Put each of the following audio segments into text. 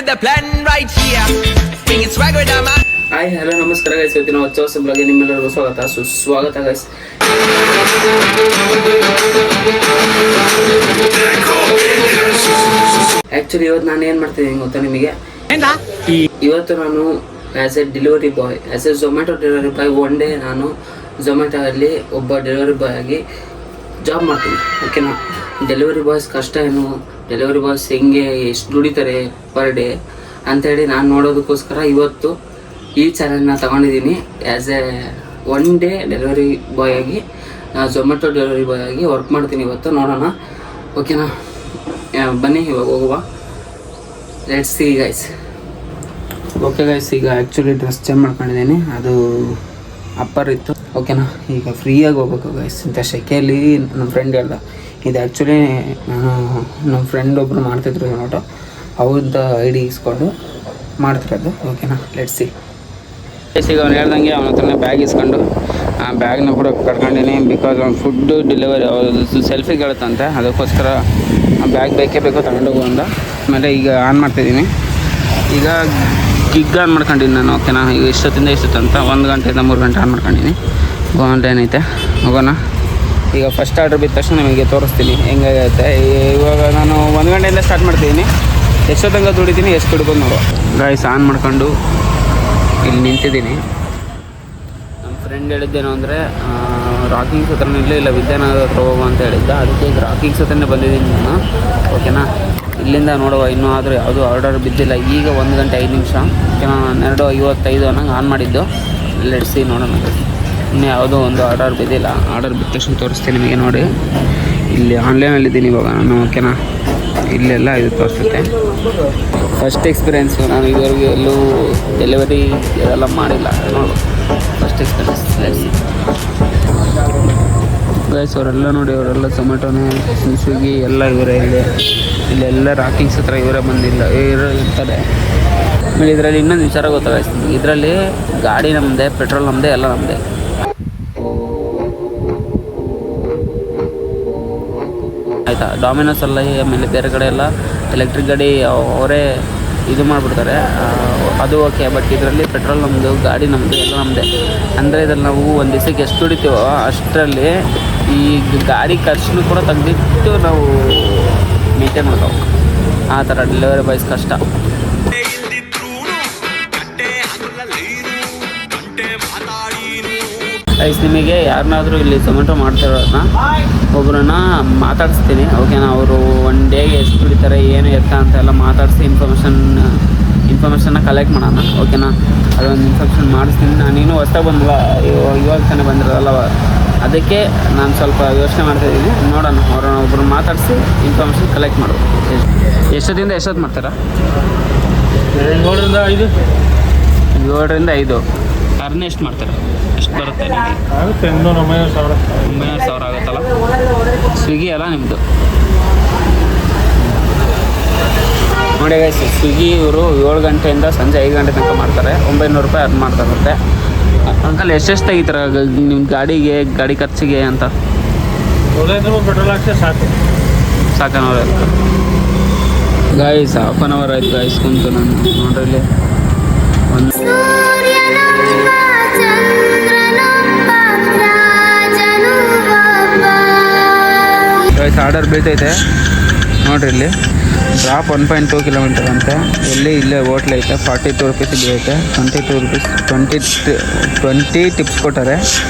the plan right here. Bringing swag with them. Hi hello ನಮಸ್ಕಾರ guys. ಇವತ್ತಿನ ಹೊಸ ಬ್ಲಾಗ್ಗೆ ನಿಮ್ಮೆಲ್ಲರಿಗೂ ಸುಸ್ವಾಗತ ಗೈಸ್. ಆ್ಯಕ್ಚುಲಿ ಇವತ್ತು ನಾನು ಏನು ಮಾಡ್ತಿದ್ದೀನಿ ಗೊತ್ತಾ ನಿಮಗೆ? ಇವತ್ತು ನಾನು as A delivery boy, as A Zomato delivery boy, one day ನಾನು ಝೊಮ್ಯಾಟೊಲ್ಲಿ ಒಬ್ಬ ಡೆಲಿವರಿ ಬಾಯ್ ಆಗಿ ಜಾಬ್ ಮಾಡ್ತೀನಿ. ಓಕೆನಾ? ಡೆಲಿವರಿ ಬಾಯ್ಸ್ ಕಷ್ಟ ಏನು, ಡೆಲಿವರಿ ಬಾಯ್ಸ್ ಹೆಂಗೆ, ಎಷ್ಟು ದುಡಿತಾರೆ ಪರ್ ಡೇ ಅಂಥೇಳಿ ನಾನು ನೋಡೋದಕ್ಕೋಸ್ಕರ ಇವತ್ತು ಈ ಚಾನಲ್ನ ತೊಗೊಂಡಿದ್ದೀನಿ. As A one day delivery boy ಆಗಿ, ಝೊಮ್ಯಾಟೊ ಡೆಲಿವರಿ ಬಾಯ್ ಆಗಿ ವರ್ಕ್ ಮಾಡ್ತೀನಿ ಇವತ್ತು. ನೋಡೋಣ, ಓಕೆನಾ? ಬನ್ನಿ ಇವಾಗ ಹೋಗುವ. Let's see guys. Okay guys, ಈಗ ಆ್ಯಕ್ಚುಲಿ ಡ್ರೆಸ್ ಚೇಂಜ್ ಮಾಡ್ಕೊಂಡಿದ್ದೀನಿ. ಅದು ಅಪ್ಪರ್ ಇತ್ತು. ಓಕೆನಾ? ಈಗ ಫ್ರೀಯಾಗಿ ಹೋಗ್ಬೇಕು ಗೈಸ್. ಇಂಥ ಶೆಕೆಯಲ್ಲಿ ನಮ್ಮ ಫ್ರೆಂಡ್ ಹೇಳ್ದ, ಇದು ಆ್ಯಕ್ಚುಲಿ ನಾನು ನಮ್ಮ ಫ್ರೆಂಡ್ ಒಬ್ಬರು ಮಾಡ್ತಿದ್ರು ಝೊಮ್ಯಾಟೊ, ಅವ್ರದ್ದು ಐ ಡಿ ಇಸ್ಕೊಂಡು ಮಾಡ್ತಿರೋದು. ಓಕೆನಾ? Let's see. ಈಗ ಅವ್ನು ಹೇಳ್ದಂಗೆ ಅವನ ಹತ್ರನೇ ಬ್ಯಾಗ್ ಇಸ್ಕೊಂಡು ಆ ಬ್ಯಾಗ್ನ ಕೂಡ ಕಟ್ಕೊಂಡಿನಿ. ಬಿಕಾಸ್ ಅವ್ನು ಫುಡ್ಡು ಡೆಲಿವರಿ ಸೆಲ್ಫಿ ಕೇಳುತ್ತಂತೆ, ಅದಕ್ಕೋಸ್ಕರ ಆ ಬ್ಯಾಗ್ ಬೇಕೇ ಬೇಕು ತಗೊಂಡೋಗು ಅಂದ. ಆಮೇಲೆ ಈಗ ಆನ್ ಮಾಡ್ತಿದ್ದೀನಿ. ಈಗ ಗಿಗ್ ಆನ್ ಮಾಡ್ಕೊಂಡಿನಿ ನಾನು. ಓಕೆನಾ? ಈಗ ಇಷ್ಟೊತ್ತಿಂದ ಇಷ್ಟೊತ್ತಂತ 1 ಗಂಟೆಯಿಂದ 3 ಗಂಟೆ ಆನ್ ಮಾಡ್ಕೊಂಡಿನಿ. ಏನೈತೆ ಹೋಗೋಣ. ಈಗ ಫಸ್ಟ್ ಆರ್ಡ್ರ್ ಬಿದ್ದ ತಕ್ಷಣ ನಿಮಗೆ ತೋರಿಸ್ತೀನಿ ಹೆಂಗಾಗೈತೆ. ಇವಾಗ ನಾನು 1 ಗಂಟೆಯಿಂದ ಸ್ಟಾರ್ಟ್ ಮಾಡ್ತಿದ್ದೀನಿ. ಎಷ್ಟೊತ್ತಂಗೆ ದುಡಿತೀನಿ, ಎಷ್ಟು ದುಡ್ಬೋದು ನೋಡು ಗಾಯ್ಸ್. ಆನ್ ಮಾಡ್ಕೊಂಡು ಇಲ್ಲಿ ನಿಂತಿದ್ದೀನಿ. ನಮ್ಮ ಫ್ರೆಂಡ್ ಹೇಳಿದ್ದೇನು ಅಂದರೆ ರಾಕಿಂಗ್ಸ್ ಹತ್ರನೇ ಇಲ್ಲ ವಿದ್ಯಾನಗರ ಹತ್ರ ಹೋಗುವ ಅಂತ ಹೇಳಿದ್ದ. ಅದಕ್ಕೆ ಈಗ ರಾಕಿಂಗ್ಸ್ ಹತ್ರನೇ ಬಂದಿದ್ದೀನಿ ನಾನು. ಓಕೆನಾ? ಇಲ್ಲಿಂದ ನೋಡುವ. ಇನ್ನೂ ಆದರೂ ಯಾವುದೂ ಆರ್ಡರ್ ಬಿದ್ದಿಲ್ಲ. ಈಗ 1 ಗಂಟೆ 5 ನಿಮಿಷ. ಓಕೆನಾ? 2:55 ಅನ್ನಂಗೆ ಆನ್ ಮಾಡಿದ್ದು. ಲೆಟ್ಸಿ ನೋಡೋಣ. ಇನ್ನೂ ಯಾವುದೋ ಒಂದು ಆರ್ಡರ್ ಬಿದ್ದಿಲ್ಲ. ಆರ್ಡರ್ ಬಿದ್ದ ತಕ್ಷಣ ತೋರಿಸ್ತೀನಿ ನಿಮಗೆ. ನೋಡಿ, ಇಲ್ಲಿ ಆನ್ಲೈನಲ್ಲಿದ್ದೀನಿ ಇವಾಗ ನಾನು. ಓಕೆನಾ? ಇಲ್ಲೆಲ್ಲ ಇದು ತೋರಿಸುತ್ತೆ. First experience. ನಾನು ಇದುವರೆಗೂ ಎಲ್ಲೂ ಡೆಲಿವರಿ ಇದೆಲ್ಲ ಮಾಡಿಲ್ಲ. ನೋಡು, ಫಸ್ಟ್ ಎಕ್ಸ್ಪೀರಿಯೆನ್ಸ್. ಗೈಸ್, ಅವರೆಲ್ಲ ನೋಡಿ, ಅವರೆಲ್ಲ ಝೊಮ್ಯಾಟೊನೇ, ಸ್ವಿಗ್ಗಿ ಎಲ್ಲ ಇವರೇ. ಇಲ್ಲೆಲ್ಲ ರಾಕಿಂಗ್ಸ್ ಹತ್ರ ಇವರೇ ಬಂದಿಲ್ಲ ಇರ್ತಾರೆ. ಆಮೇಲೆ ಇದರಲ್ಲಿ ಇನ್ನೊಂದು ವಿಚಾರ ಗೊತ್ತಾಗ, ಇದರಲ್ಲಿ ಗಾಡಿ ನಮ್ಮದೇ, ಪೆಟ್ರೋಲ್ ನಮ್ಮದೇ, ಎಲ್ಲ ನಮ್ಮದೇ. ಆಯಿತಾ? ಡಾಮಿನೋಸ್ ಅಲ್ಲ, ಆಮೇಲೆ ಬೇರೆ ಕಡೆ ಎಲ್ಲ ಎಲೆಕ್ಟ್ರಿಕ್ ಗಾಡಿ ಅವರೇ ಇದು ಮಾಡಿಬಿಡ್ತಾರೆ, ಅದು ಓಕೆ. ಬಟ್ ಇದರಲ್ಲಿ ಪೆಟ್ರೋಲ್ ನಮ್ಮದು, ಗಾಡಿ ನಮ್ಮದು, ಎಲ್ಲ ನಮ್ಮದೇ. ಅಂದರೆ ಇದರಲ್ಲಿ ನಾವು ಒಂದು ದಿವಸಕ್ಕೆ ಎಷ್ಟು ದುಡಿತೀವೋ ಅಷ್ಟರಲ್ಲಿ ಈ ಗಾಡಿ ಖರ್ಚು ಕೂಡ ತೆಗೆದಿಟ್ಟು ನಾವು ಮೇಂಟೈನ್ ಮಾಡ್ತಾವೆ. ಆ ಥರ ಡೆಲಿವರಿ ಬಾಯ್ಸ್ ಕಷ್ಟ. ಗೈಸ್, ನಿಮಗೆ ಯಾರನ್ನಾದರೂ ಇಲ್ಲಿ ಝೊಮ್ಯಾಟೊ ಮಾಡ್ತಿರೋದನ್ನ ಒಬ್ಬರನ್ನ ಮಾತಾಡಿಸ್ತೀನಿ. ಓಕೆನಾ? ಅವರು ಒನ್ ಡೇಗೆ ಎಷ್ಟು ದುಡಿತಾರೆ, ಏನು ಎತ್ತ ಅಂತೆಲ್ಲ ಮಾತಾಡಿಸಿ ಇನ್ಫಾರ್ಮೇಷನ್ನ ಕಲೆಕ್ಟ್ ಮಾಡೋಣ. ಓಕೆನಾ? ಅದೊಂದು ಇನ್ಫಾರ್ಮೇಷನ್ ಮಾಡಿಸ್ತೀನಿ. ನಾನೇನು ಹೊಸ್ದಾಗಿ ಬಂದಿಲ್ಲ, ಇವಾಗ ತಾನೇ ಬಂದಿರೋದಲ್ಲ, ಅದಕ್ಕೆ ನಾನು ಸ್ವಲ್ಪ ಯೋಚನೆ ಮಾಡ್ತಾಯಿದ್ದೀನಿ. ನೋಡೋಣ, ಅವ್ರನ್ನ ಒಬ್ಬರು ಮಾತಾಡಿಸಿ ಇನ್ಫಾರ್ಮೇಷನ್ ಕಲೆಕ್ಟ್ ಮಾಡೋದು. ಎಷ್ಟೊತ್ತಿಂದ ಎಷ್ಟೊತ್ತು ಮಾಡ್ತಾರಾ? 7ರಿಂದ 5. ಅರ್ನ ಎಷ್ಟು ಮಾಡ್ತಾರೆ? ಎಷ್ಟು ಬರುತ್ತೆ ನಿಮಗೆ? 9,000 ಆಗುತ್ತಲ್ಲ. ಸ್ವಿಗ್ಗಿ ಅಲ್ಲ ನಿಮ್ಮದು? ನೋಡಿ ಗೈಸ್, ಸ್ವಿಗ್ಗಿ ಇವರು 7 ಗಂಟೆಯಿಂದ ಸಂಜೆ 5 ಗಂಟೆ ತನಕ ಮಾಡ್ತಾರೆ. 900 ರೂಪಾಯಿ ಅರ್ನ್ ಮಾಡ್ತಾರಂತೆ. ಅಂಕಲ್, ಎಷ್ಟೆಷ್ಟು ತೆಗಿತಾರೆ ನಿಮ್ಮ ಗಾಡಿಗೆ, ಗಾಡಿ ಖರ್ಚಿಗೆ ಅಂತ? ಪೆಟ್ರೋಲ್ ಹಾಕಿ ಸಾಕು. ಗಾಯ್ಸ್, 1/2 ಅವರ್ ಆಯ್ತು ಗಾಯ್ಸ್ ಕುಂತು ನಾನು. ನೋಡ್ರಿ, ಇಲ್ಲಿ ಒಂದು ಆರ್ಡರ್ ಬೀಳ್ತೈತೆ. ನೋಡ್ರಿ, ಇಲ್ಲಿ ಡ್ರಾಪ್ 1.2 ಕಿಲೋಮೀಟರ್ ಅಂತೆ. ಇಲ್ಲೇ ಹೋಟ್ಲ್ ಐತೆ. 42 ರುಪೀಸಿಗೆ ಐತೆ. 20 ಟಿಪ್ಸ್ ಕೊಟ್ಟಾರೆ.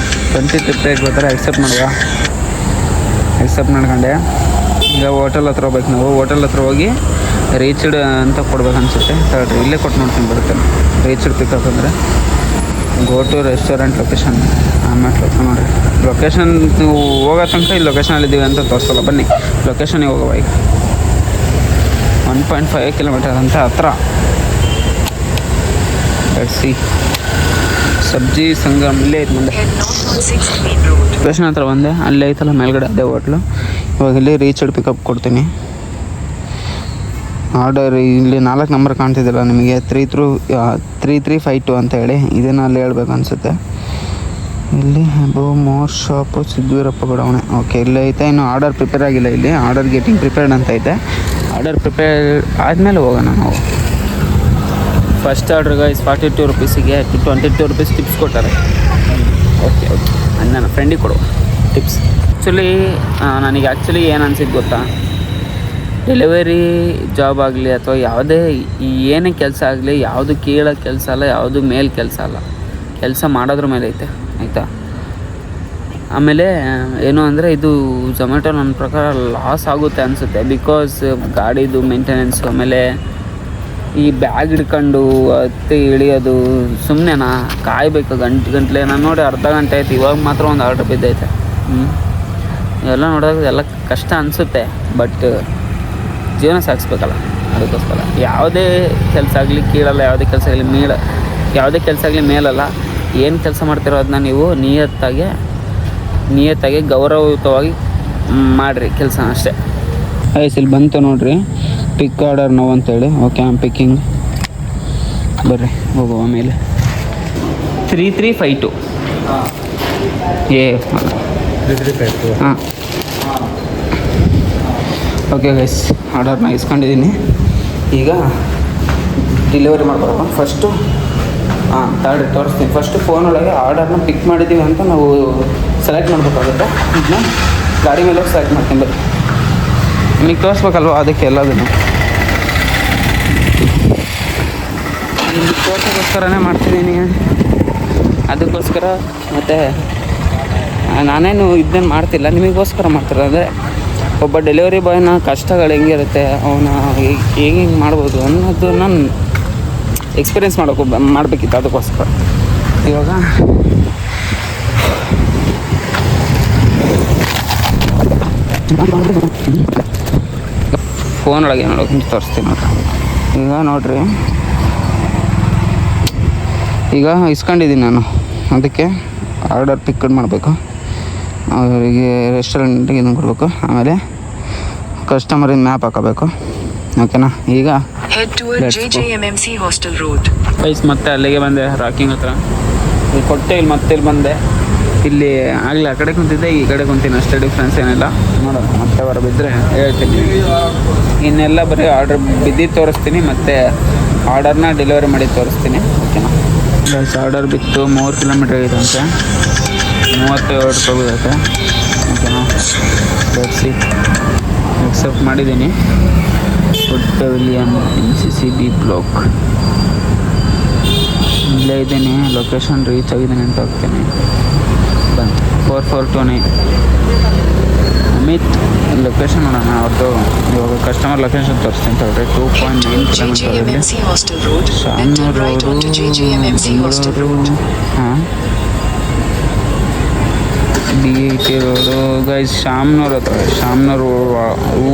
20 ಟಿಪ್ ರೇಟ್ ಬರ್ತಾರೆ. ಎಕ್ಸೆಪ್ಟ್ ಮಾಡ್ಕೊಂಡೆ. ಈಗ ಹೋಟೆಲ್ ಹತ್ರ ಹೋಗ್ಬೇಕು ನಾವು. ಹೋಟೆಲ್ ಹತ್ರ ಹೋಗಿ ರೀಚ್ಡ್ ಅಂತ ಕೊಡ್ಬೇಕು ಅನಿಸುತ್ತೆ. ತಗೊಳ್ರಿ, ಇಲ್ಲೇ ಕೊಟ್ಟು ನೋಡ್ತೀನಿ ಬರುತ್ತೆ. ರೀಚ್ಡ್ ಪಿಕಪ್ ಅಂದರೆ ಗೋ ಟು ರೆಸ್ಟೋರೆಂಟ್ ಲೊಕೇಶನ್. ಆಮೇಲೆ ನೋಡಿರಿ, ಲೊಕೇಶನ್ ನೀವು ಹೋಗೋ ತನಕ ಈ ಲೊಕೇಶನಲ್ಲಿದ್ದೀವಿ ಅಂತ ತೋರಿಸಲ್ಲ. ಬನ್ನಿ ಲೊಕೇಶನಿಗೆ ಹೋಗುವ. ಈಗ 1.5 ಕಿಲೋಮೀಟರ್ ಅಂತ ಹತ್ರ. ಸಿ ಸಬ್ಜಿ ಸಂಗಮ್ ಇಲ್ಲೇ ಐತೆ ಮುಂದೆ. ಲೊಕೇಶನ್ ಹತ್ರ ಬಂದೆ. ಅಲ್ಲೇ ಐತಲ್ಲ ಮೇಲ್ಗಡೆ, ಅದೇ ಹೋಟ್ಲು. ಇವಾಗ ಇಲ್ಲಿ ರೀಚ್ಡ್ ಪಿಕಪ್ ಕೊಡ್ತೀನಿ. ಆರ್ಡರ್ ಇಲ್ಲಿ 4 ನಂಬರ್ ಕಾಣ್ತಿದ್ದಿಲ್ಲ ನಿಮಗೆ, 3352 ಅಂತ ಹೇಳಿ. ಇದನ್ನು ಅಲ್ಲಿ ಹೇಳ್ಬೇಕು ಅನಿಸುತ್ತೆ. ಇಲ್ಲಿ ಮೋರ್ ಶಾಪು ಸಿದ್ವೀರಪ್ಪ ಬಡಾವಣೆ. ಓಕೆ, ಇಲ್ಲಿ ಐತೆ. ಇನ್ನು ಆರ್ಡರ್ ಪ್ರಿಪೇರ್ ಆಗಿಲ್ಲ. ಇಲ್ಲಿ ಆರ್ಡರ್ ಗೆಟಿಂಗ್ ಪ್ರಿಪೇರ್ಡ್ ಅಂತ ಐತೆ. ಆರ್ಡರ್ ಪ್ರಿಪೇರ್ ಆದಮೇಲೆ ಹೋಗೋಣ ನಾವು. ಫಸ್ಟ್ ಆರ್ಡ್ರ್ ಗೈಸ್ 42 ರುಪೀಸಿಗೆ 22 ರುಪೀಸ್ ಟಿಪ್ಸ್ ಕೊಟ್ಟಾರೆ. ಓಕೆ ನನ್ನ ಫ್ರೆಂಡಿಗೆ ಕೊಡುವ ಟಿಪ್ಸ್. ನನಗೆ ಏನು ಅನ್ಸಿದ್ದು ಗೊತ್ತಾ, ಡೆಲಿವರಿ ಜಾಬ್ ಆಗಲಿ ಅಥವಾ ಯಾವುದೇ ಏನೇ ಕೆಲಸ ಆಗಲಿ, ಯಾವುದು ಕೀಳೋ ಕೆಲಸ ಅಲ್ಲ, ಯಾವುದು ಮೇಲ್ ಕೆಲಸ ಅಲ್ಲ, ಕೆಲಸ ಮಾಡೋದ್ರ ಮೇಲೆ ಐತೆ ಆಯಿತಾ. ಆಮೇಲೆ ಏನು ಅಂದರೆ ಇದು ಝೊಮ್ಯಾಟೊ ನನ್ನ ಪ್ರಕಾರ ಲಾಸ್ ಆಗುತ್ತೆ ಅನಿಸುತ್ತೆ. ಬಿಕಾಸ್ ಗಾಡಿದು ಮೇಂಟೆನೆನ್ಸು, ಆಮೇಲೆ ಈ ಬ್ಯಾಗ್ ಹಿಡ್ಕೊಂಡು ಹತ್ತಿ ಇಳಿಯೋದು ಸುಮ್ಮನೆನಾ, ಕಾಯಬೇಕು ಗಂಟಲೆ. ನಾನು ನೋಡಿ ಅರ್ಧ ಗಂಟೆ ಆಯ್ತು, ಇವಾಗ ಮಾತ್ರ ಒಂದು ಆರ್ಡ್ರ್ ಬಿದ್ದೈತೆ. ಇವೆಲ್ಲ ನೋಡಿದಾಗ ಎಲ್ಲ ಕಷ್ಟ ಅನಿಸುತ್ತೆ, ಬಟ್ ಜೀವನ ಸಾಗಿಸ್ಬೇಕಲ್ಲ, ಅದಕ್ಕೋಸ್ಕರ. ಯಾವುದೇ ಕೆಲಸ ಆಗಲಿ ಕೀಳಲ್ಲ, ಯಾವುದೇ ಕೆಲಸ ಆಗಲಿ ಯಾವುದೇ ಕೆಲಸ ಆಗಲಿ ಮೇಲಲ್ಲ. ಏನು ಕೆಲಸ ಮಾಡ್ತಿರೋ ಅದನ್ನ ನೀವು ನಿಯತ್ತಾಗಿ ಗೌರವಯುತವಾಗಿ ಮಾಡಿರಿ ಕೆಲಸ ಅಷ್ಟೇ. ಇಲ್ಲಿ ಬಂತು ನೋಡಿರಿ, ಪಿಕ್ ಆರ್ಡರ್ ನಾವು ಅಂತೇಳಿ. Okay, am picking. ಬರ್ರಿ ಹೋಗುವ ಮೇಲೆ 3352 ಹಾಂ. ಓಕೆ ಗೈಸ್, ಆರ್ಡರ್ನ ಇಸ್ಕೊಂಡಿದ್ದೀನಿ. ಈಗ ಡೆಲಿವರಿ ಮಾಡ್ಕೊಡೋಣ. ಫಸ್ಟು ತೋರಿಸ್ತೀನಿ. ಫಸ್ಟು ಫೋನೊಳಗೆ ಆರ್ಡರ್ನ ಪಿಕ್ ಮಾಡಿದ್ದೀವಿ ಅಂತ ನಾವು ಸೆಲೆಕ್ಟ್ ಮಾಡಬೇಕಾಗುತ್ತೆ. ಇದನ್ನ ಗಾಡಿ ಮೇಲೆ ಸೆಲೆಕ್ಟ್ ಮಾಡ್ತೀನಿ. ಬರ್ರಿ, ನಿಮಗೆ ತೋರಿಸ್ಬೇಕಲ್ವ, ಅದಕ್ಕೆ ಎಲ್ಲದನ್ನು ತೋರ್ಸೋಕ್ಕೋಸ್ಕರನೇ ಮಾಡ್ತಿದ್ದೀನಿ. ಅದಕ್ಕೋಸ್ಕರ ಮತ್ತು ನಾನೇನು ಇದನ್ನೇನು ಮಾಡ್ತಿಲ್ಲ, ನಿಮಗೋಸ್ಕರ ಮಾಡ್ತಿರೋದು. ಅಂದರೆ ಒಬ್ಬ ಡೆಲಿವರಿ ಬಾಯ್ನ ಕಷ್ಟಗಳು ಹೆಂಗಿರುತ್ತೆ, ಅವನ ಹೇಗೆ ಮಾಡ್ಬೋದು ಅನ್ನೋದು ನಾನು ಎಕ್ಸ್ಪೀರಿಯೆನ್ಸ್ ಮಾಡಬೇಕಿತ್ತು. ಅದಕ್ಕೋಸ್ಕರ ಇವಾಗ ಫೋನೊಳಗೆ ನೋಡೋಕೆ ತೋರಿಸ್ತೀನಿ ನೋಡ್ರಿ. ಈಗ ನೋಡಿರಿ, ಈಗ ಇಸ್ಕೊಂಡಿದ್ದೀನಿ ನಾನು. ಅದಕ್ಕೆ ಆರ್ಡರ್ ಪಿಕ್ ಮಾಡಬೇಕು, ಅವರಿಗೆ ರೆಸ್ಟೋರೆಂಟಿಗೆ ಇದನ್ನು ಕೊಡಬೇಕು, ಆಮೇಲೆ ಕಸ್ಟಮರಿಂದ ಮ್ಯಾಪ್ ಹಾಕೋಬೇಕು. ಓಕೆನಾ? ಈಗ ಗೈಸ್ ಮತ್ತೆ ಅಲ್ಲಿಗೆ ಬಂದೆ, ರಾಕಿಂಗ್ ಹತ್ರ. ಇಲ್ಲಿ ಕೊಟ್ಟೆ, ಇಲ್ಲಿ ಮತ್ತೆ ಇಲ್ಲಿ ಬಂದೆ. ಇಲ್ಲಿ ಆಗಲಿ ಆ ಕಡೆ ಕುಂತಿದ್ದೆ, ಈ ಕಡೆ ಕುಂತೀನಿ, ಅಷ್ಟೇ ಡಿಫ್ರೆನ್ಸ್ ಏನಿಲ್ಲ. ನೋಡೋಣ, ಮತ್ತೆ ಹೊರ ಬಿದ್ದರೆ ಹೇಳ್ತೀನಿ. ಇನ್ನೆಲ್ಲ ಬರೀ ಆರ್ಡರ್ ಬಿದ್ದಿದ್ದು ತೋರಿಸ್ತೀನಿ, ಮತ್ತು ಆರ್ಡರ್ನ ಡೆಲಿವರಿ ಮಾಡಿ ತೋರಿಸ್ತೀನಿ. ಓಕೆನಾ ಗೈಸ್? ಆರ್ಡರ್ ಬಿತ್ತು 3 ಕಿಲೋಮೀಟ್ರ್ ಆಗಿದಂತೆ, 37 ರೂಪಾಯಿ ಬೀಳುತ್ತೆ. ಓಕೆನಾ? ಬಸ್ಸಿ ಎಕ್ಸೆಪ್ಟ್ ಮಾಡಿದ್ದೀನಿ. ಫುಡ್ ಪೆವಿಲಿಯನ್ MCCB ಬ್ಲಾಕ್ ಇಲ್ಲೇ ಇದ್ದೀನಿ. ಲೊಕೇಶನ್ ರೀಚ್ ಆಗಿದ್ದೀನಿ ಅಂತ ಹೋಗ್ತೀನಿ. ಬಂತು 4429 ಅಮಿತ್ ಲೊಕೇಶನ್ ನೋಡೋಣ. ಅವ್ರದ್ದು ಇವಾಗ ಕಸ್ಟಮರ್ ಲೊಕೇಶನ್ ತೋರಿಸ್ತೀನಿ ಅಂತ ಹೇಳ್ರಿ. 2.9 ಕಿಲೋಮೀಟರ್ ಶಾಮನೂರು ರೋಡು, ಹಾಂ, DIT ರೋಡು ಗೈಸ್. ಶಾಮನೂರು ಹತ್ರ, ಶಾಮನೂರು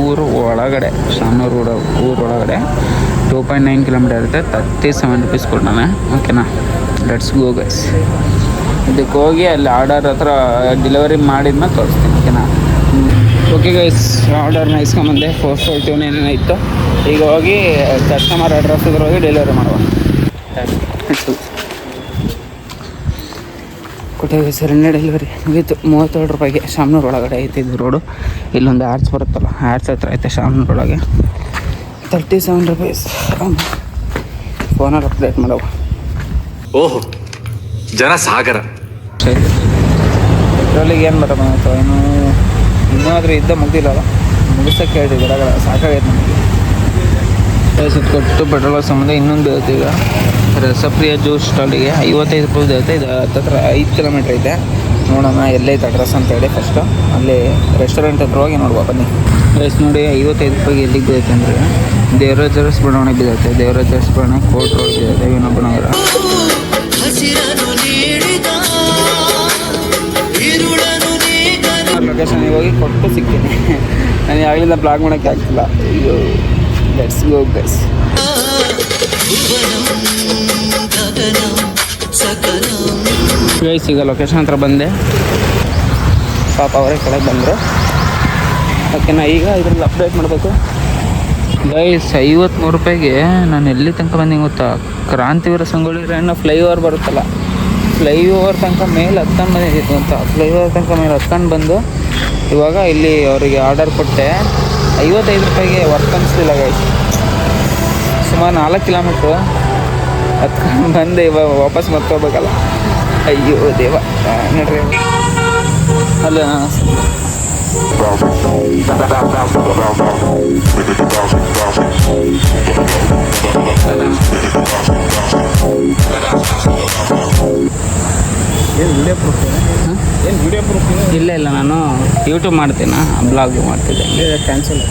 ಊರು ಒಳಗಡೆ, ಶಾಮನೂರು ಊರೊಳಗಡೆ 2.9 ಕಿಲೋಮೀಟರ್ ಇರುತ್ತೆ. 37 ರುಪೀಸ್ ಕೊಡ್ತಾನೆ. ಓಕೆನಾ? Let's go guys. ಇದಕ್ಕೆ ಹೋಗಿ ಅಲ್ಲಿ ಆರ್ಡರ್ ಹತ್ರ ಡೆಲಿವರಿ ಮಾಡಿದ್ಮೇಲೆ ತೋರಿಸ್ತೀನಿ. ಓಕೆನಾ? ಓಕೆ ಗೈಸ್, ಆರ್ಡರ್ನ ಇಸ್ಕೊಂಬಂದೆ. 442 ಇತ್ತು. ಈಗ ಹೋಗಿ ಕಸ್ಟಮರ್ ಅಡ್ರೆಸ್ ಇದ್ರೆ ಹೋಗಿ ಡೆಲಿವರಿ ಮಾಡುವ. ಕೊಟ್ಟೇವೆ ಸರ್, ಡೆಲಿವರಿ ಮುಗೀತು. 37 ರೂಪಾಯಿಗೆ. ಶಾಮನೂರು ಒಳಗಡೆ ಐತೆ ಇದು ರೋಡು. ಇಲ್ಲೊಂದು ಆರ್ಚ್ ಬರುತ್ತಲ್ಲ, ಆರ್ಚ್ ಹತ್ರ ಐತೆ ಶಾಮನೂರು ಒಳಗೆ. 37 ರೂಪೀಸ್. ಫೋನಲ್ಲಿ ಅಪ್ಡೇಟ್ ಮಾಡವ. ಓಹೋ, ಜನ ಸಾಗರ. ಸರಿ, ಪೆಟ್ರೋಲಿಗೆ ಏನು ಬರೋದು ಇನ್ನೂ ಆದರೂ ಇದ್ದ ಮುಗ್ದಿಲ್ಲಲ್ಲ, ಮುಗಿಸೋಕ್ಕೆ ಹೇಳ್ತಿದ್ದೀರ. ಸಾಕಾಗೈತೆ ನಮಗೆ. ಸುತ್ತ ಕೊಟ್ಟು ಪೆಟ್ರೋಲ್ ಸಂಬಂಧ ಇನ್ನೊಂದು ಬೀಳುತ್ತೆ. ಈಗ ರಸಪ್ರಿಯ ಜ್ಯೂಸ್ ಸ್ಟಾಲಿಗೆ 55 ರೂಪಾಯಿ ಬೀಳುತ್ತೆ. ಇದು ಹತ್ತಿರ 5 ಕಿಲೋಮೀಟ್ರ್ ಐತೆ. ನೋಡೋಣ ಎಲ್ಲೈತೆ ಅಡ್ರೆಸ್ ಅಂತೇಳಿ. ಫಸ್ಟು ಅಲ್ಲಿ ರೆಸ್ಟೋರೆಂಟ್ ಹತ್ರ ಹೋಗಿ ನೋಡುವ, ಬನ್ನಿ. ರೈಸ್ ನೋಡಿ, 55 ರೂಪಾಯಿಗೆ ಎಲ್ಲಿಗೆ ಬೀಳುತ್ತೆ ಅಂದರೆ ದೇವರಾಜರ್ಸ್ ಬಡಾವಣೆ ಬೀಳುತ್ತೆ. ದೇವರಾಜರ್ಸ್ ಬಡಾವಣೆ, ಕೋರ್ಟ್ ರೋಡ್ ಬೀಳುತ್ತೆ, ವಿನೋಬ ನಗರ. ಲೊಕೇಶನ್ಗೆ ಹೋಗಿ ಕೊಟ್ಟು ಸಿಗ್ತೀನಿ. ನಾನು ಯಾವಾಗಲಿಂದ ಬ್ಲಾಗ್ ಮಾಡೋಕ್ಕೆ ಆಗ್ತಿಲ್ಲ. ಇದು ಲೆಟ್ಸ್ ಗೋ ಗೈಸ್. ಗೈಸ್ ಈಗ ಲೊಕೇಶನ್ ಹತ್ರ ಬಂದೆ. ಪಾಪ ಅವರೇ ಕೆಳಗೆ ಬಂದರು. ಓಕೆನಾ? ಈಗ ಇದ್ರಲ್ಲಿ ಅಪ್ಡೇಟ್ ಮಾಡಬೇಕು. ಗೈಸ್ 53 ರೂಪಾಯಿಗೆ ನಾನು ಎಲ್ಲಿ ತನಕ ಬಂದಿಗೆ ಗೊತ್ತಾ? ಕ್ರಾಂತಿವೀರ ಸಂಗೊಳ್ಳಿ ರಾಯಣ್ಣ ಫ್ಲೈಓವರ್ ಬರುತ್ತಲ್ಲ, ಫ್ಲೈಓವರ್ ತನಕ ಮೇಲೆ ಹತ್ಕೊಂಡು ಬಂದಿದ್ದು ಅಂತ. ಫ್ಲೈಓವರ್ ತನಕ ಮೇಲೆ ಹತ್ಕೊಂಡು ಬಂದು ಇವಾಗ ಇಲ್ಲಿ ಅವರಿಗೆ ಆರ್ಡರ್ ಕೊಟ್ಟೆ. 55 ರೂಪಾಯಿಗೆ ವರ್ಕ್ ಅನಿಸ್ಲಿಲ್ಲ ಗೈಸ್. ಸುಮಾರು 4 ಕಿಲೋಮೀಟ್ರು ಹತ್ಕೊಂಡು ಬಂದು ಇವಾಗ ವಾಪಸ್ ಮತ್ತೋಗ್ಬೇಕಲ್ಲ. ಅಯ್ಯೋ ದೇವ ನೋಡ್ರಿ ಅಲ್ಲ ಇಲ್ಲ ಇಲ್ಲ ನಾನು ಯೂಟ್ಯೂಬ್ ಮಾಡ್ತೀನಿ, ಬ್ಲಾಗ್ ಮಾಡ್ತಿದ್ದೆ. ಕ್ಯಾನ್ಸಲ್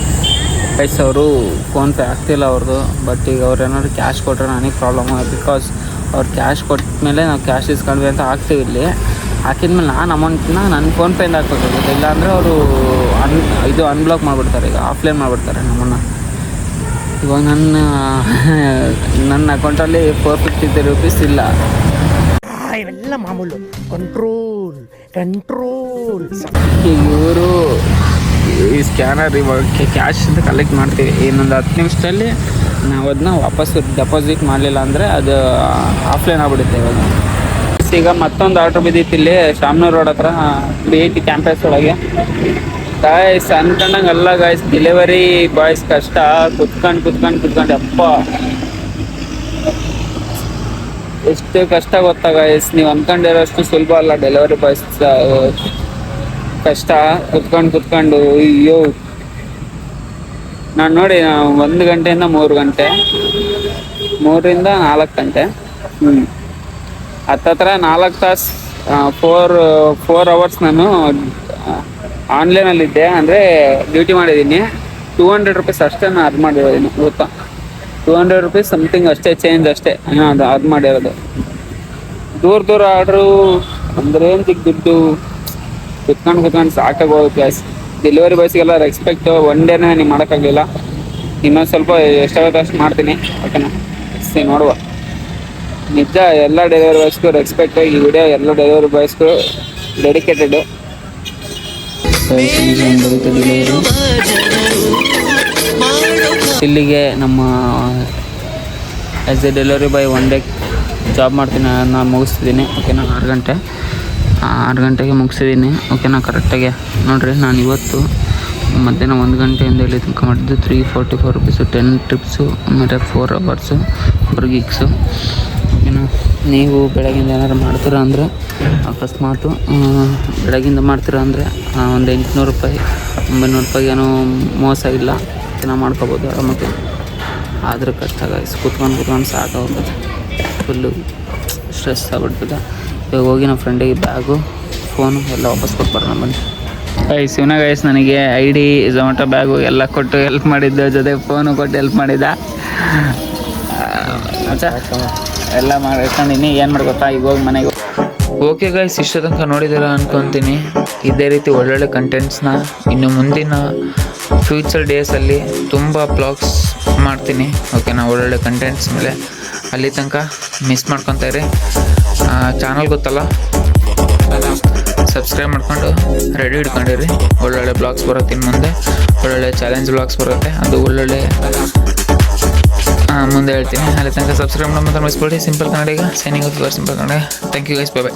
ಗೈಸ್ ಅವರು ಫೋನ್ಪೇ ಆಗ್ತಿಲ್ಲ ಅವ್ರದ್ದು. ಬಟ್ ಈಗ ಅವ್ರು ಏನಾದ್ರು ಕ್ಯಾಶ್ ಕೊಟ್ಟರೆ ನನಗೆ ಪ್ರಾಬ್ಲಮ್. ಬಿಕಾಸ್ ಅವ್ರು ಕ್ಯಾಶ್ ಕೊಟ್ಟ ಮೇಲೆ ನಾವು ಕ್ಯಾಶ್ ಇಸ್ಕೊಂಡ್ವಿ ಅಂತ ಹಾಕ್ತೀವಿ. ಇಲ್ಲಿ ಹಾಕಿದ್ಮೇಲೆ ನಾನು ಅಮೌಂಟ್ನ ನನ್ನ ಫೋನ್ಪೇಯಿಂದ ಹಾಕ್ಬೇಕಾಗುತ್ತೆ. ಇಲ್ಲಾಂದರೆ ಅವರು ಇದು ಅನ್ಬ್ಲಾಕ್ ಮಾಡಿಬಿಡ್ತಾರೆ, ಈಗ ಆಫ್ಲೈನ್ ಮಾಡಿಬಿಡ್ತಾರೆ ನಮ್ಮನ್ನು. ಇವಾಗ ನನ್ನ ಅಕೌಂಟಲ್ಲಿ 453 ರೂಪೀಸ್ ಇಲ್ಲ. ಇವೆಲ್ಲ ಮಾಮೂಲು. ಕಂಟ್ರೋಲ್ ಈಗ ಇವರು ಈ ಸ್ಕ್ಯಾನರ್ ಇವಾಗ ಕ್ಯಾಶ್ ಅಂತ ಕಲೆಕ್ಟ್ ಮಾಡ್ತೀವಿ. ಇನ್ನೊಂದು 10 ನಿಮಿಷದಲ್ಲಿ ನಾವು ಅದನ್ನ ವಾಪಸ್ ಡೆಪಾಸಿಟ್ ಮಾಡಲಿಲ್ಲ ಅಂದರೆ ಅದು ಆಫ್ಲೈನ್ ಆಗಿಬಿಡುತ್ತೆ. ಇವಾಗ ಈಗ ಮತ್ತೊಂದು ಆರ್ಡ್ರ್ ಬಿದ್ದಿತ್ತು ಇಲ್ಲಿ ಶಾಮನೂರು ರೋಡ್ ಹತ್ರ BIT ಕ್ಯಾಂಪಸ್ ಒಳಗೆ. ಗಾಯ್ಸ್ ಅನ್ಕೊಂಡಂಗೆ ಅಲ್ಲ ಗಾಯ್ಸ್, ಡೆಲಿವರಿ ಬಾಯ್ಸ್ ಕಷ್ಟ. ಕುತ್ಕೊಂಡು ಅಪ್ಪ ಎಷ್ಟು ಕಷ್ಟ ಗೊತ್ತಾ ಗಾಯ್ಸ್. ನೀವು ಅಂದ್ಕೊಂಡಿರೋಷ್ಟು ಸುಲಭ ಅಲ್ಲ ಡೆಲಿವರಿ ಬಾಯ್ಸ್ ಕಷ್ಟ. ಕುತ್ಕೊಂಡು ಅಯ್ಯೋ ನಾನು ನೋಡಿ 1 ಗಂಟೆಯಿಂದ 3 ಗಂಟೆ, 3ರಿಂದ 4 ಗಂಟೆ, ಹತ್ತತ್ರ 4 ತಾಸು, 4 ಅವರ್ಸ್ ನಾನು ಆನ್ಲೈನಲ್ಲಿದ್ದೆ. ಅಂದರೆ ಡ್ಯೂಟಿ ಮಾಡಿದ್ದೀನಿ. 200 ರೂಪೀಸ್ ಅಷ್ಟೇ ನಾನು ಅದು ಮಾಡಿರೋದೀನಿ ಗೊತ್ತಾ. 200 ರೂಪೀಸ್ ಸಮಥಿಂಗ್ ಅಷ್ಟೇ, ಚೇಂಜ್ ಅಷ್ಟೇ ಅದು ಮಾಡಿರೋದು. ದೂರ ಆರ್ಡ್ರು ಅಂದ್ರೆ ಏನು ದುಡ್ಡು. ಕುತ್ಕೊಂಡು ಸಾಕಾಗೋದು ಗ್ಯಾಸ್. ಡೆಲಿವರಿ ಬಾಯ್ಸ್ಗೆಲ್ಲ ರೆಸ್ಪೆಕ್ಟು. 1 ಡೇನೇ ನೀವು ಮಾಡೋಕ್ಕಾಗಲಿಲ್ಲ. ಇನ್ನೊಂದು ಸ್ವಲ್ಪ ಎಷ್ಟಾಗುತ್ತೆ ಅಷ್ಟು ಮಾಡ್ತೀನಿ, ಓಕೆನಾ. ನೋಡುವ. ನಿಜ ಎಲ್ಲ ಡೆಲಿವರಿ ಬಾಯ್ಸ್ಗೂ ರೆಸ್ಪೆಕ್ಟು. ಈ ವಿಡಿಯೋ ಎಲ್ಲ ಡೆಲಿವರಿ ಬಾಯ್ಸ್ಗೂ ಡೆಡಿಕೇಟೆಡು. ಇಲ್ಲಿಗೆ ನಮ್ಮ as A delivery boy 1 day job ಮಾಡ್ತೀನಿ, ನಾನು ಮುಗಿಸ್ತಿದ್ದೀನಿ, ಓಕೆನಾ. 6 ಗಂಟೆಗೆ ಮುಗಿಸಿದ್ದೀನಿ, ಓಕೆನಾ. ಕರೆಕ್ಟಾಗಿ ನೋಡಿರಿ. ನಾನು ಇವತ್ತು ಮಧ್ಯಾಹ್ನ 1 ಗಂಟೆಯಿಂದ ಇಲ್ಲಿ ತನಕ ಮಾಡಿದ್ದು 344 ರೂಪೀಸು, 10 ಟ್ರಿಪ್ಸು, ಆಮೇಲೆ 4 ಅವರ್ಸು, 4 ಗೀಕ್ಸು, ಓಕೆನಾ. ನೀವು ಬೆಳಗಿಂದ ಏನಾರು ಮಾಡ್ತೀರಾ ಅಂದರೆ ಅಕಸ್ಮಾತು ಬೆಳಗಿಂದ ಮಾಡ್ತೀರಾ ಅಂದರೆ ಒಂದು 800 ರೂಪಾಯಿ 900 ರೂಪಾಯಿ ಏನೋ ಮೋಸ ಇಲ್ಲ, ಚೆನ್ನಾಗಿ ಮಾಡ್ಕೋಬೋದು ಆರಾಮಾಗಿ. ಆದರೂ ಕಷ್ಟ ಗಾಯ್ಸ್. ಕುತ್ಕೊಂಡು ಸಾಕಾಗ್ತದೆ, ಫುಲ್ಲು ಸ್ಟ್ರೆಸ್ ಆಗ್ಬಿಡ್ತದೆ. ಇವಾಗ ಹೋಗಿ ನಮ್ಮ ಫ್ರೆಂಡಿಗೆ ಬ್ಯಾಗು, ಫೋನು ಎಲ್ಲ ವಾಪಸ್ ಕೊಟ್ಬಾರ ಬನ್ನಿ. ಶಿವನ ಗೈಸ್ ನನಗೆ ID, ಝೊಮ್ಯಾಟೊ ಬ್ಯಾಗು ಎಲ್ಲ ಕೊಟ್ಟು ಹೆಲ್ಪ್ ಮಾಡಿದ್ದು, ಜೊತೆ ಫೋನು ಕೊಟ್ಟು ಹೆಲ್ಪ್ ಮಾಡಿದ್ದ. ಎಲ್ಲ ಮಾಡ್ಕೊಂಡಿನಿ. ಏನು ಮಾಡಿ ಗೊತ್ತಾ, ಈಗ ಹೋಗಿ ಮನೆಗೆ. ಓಕೆ ಗೈಸ್, ಇಷ್ಟ ತನಕ ನೋಡಿದ್ದೀರಾ ಅಂದ್ಕೊತೀನಿ. ಇದೇ ರೀತಿ ಒಳ್ಳೊಳ್ಳೆ ಕಂಟೆಂಟ್ಸ್ನ ಇನ್ನು ಮುಂದಿನ ಫ್ಯೂಚರ್ ಡೇಸಲ್ಲಿ ತುಂಬ ಬ್ಲಾಗ್ಸ್ ಮಾಡ್ತೀನಿ, ಓಕೆನಾ. ಒಳ್ಳೊಳ್ಳೆ ಕಂಟೆಂಟ್ಸ್ ಮೇಲೆ. ಅಲ್ಲಿ ತನಕ ಮಿಸ್ ಮಾಡ್ಕೊತಾ ಇರಿ. ಚಾನಲ್ ಗೊತ್ತಲ್ಲ, ಸಬ್ಸ್ಕ್ರೈಬ್ ಮಾಡ್ಕೊಂಡು ರೆಡಿ ಹಿಡ್ಕೊಂಡಿರಿ. ಒಳ್ಳೊಳ್ಳೆ ಬ್ಲಾಗ್ಸ್ ಬರುತ್ತೆ ಇನ್ನು ಮುಂದೆ. ಒಳ್ಳೊಳ್ಳೆ ಚಾಲೆಂಜ್ ಬ್ಲಾಗ್ಸ್ ಬರುತ್ತೆ, ಅದು ಒಳ್ಳೊಳ್ಳೆ ಮುಂದೆ ಹೇಳ್ತೀನಿ. ಅಲ್ಲಿ ತನಕ ಸಬ್ಸ್ಕ್ರೈಬ್ ಮಾಡೋದು ಮಿಸ್ಬೇಡಿ. Simple Kannadiga signing off your simple Kannada. Thank you guys, by.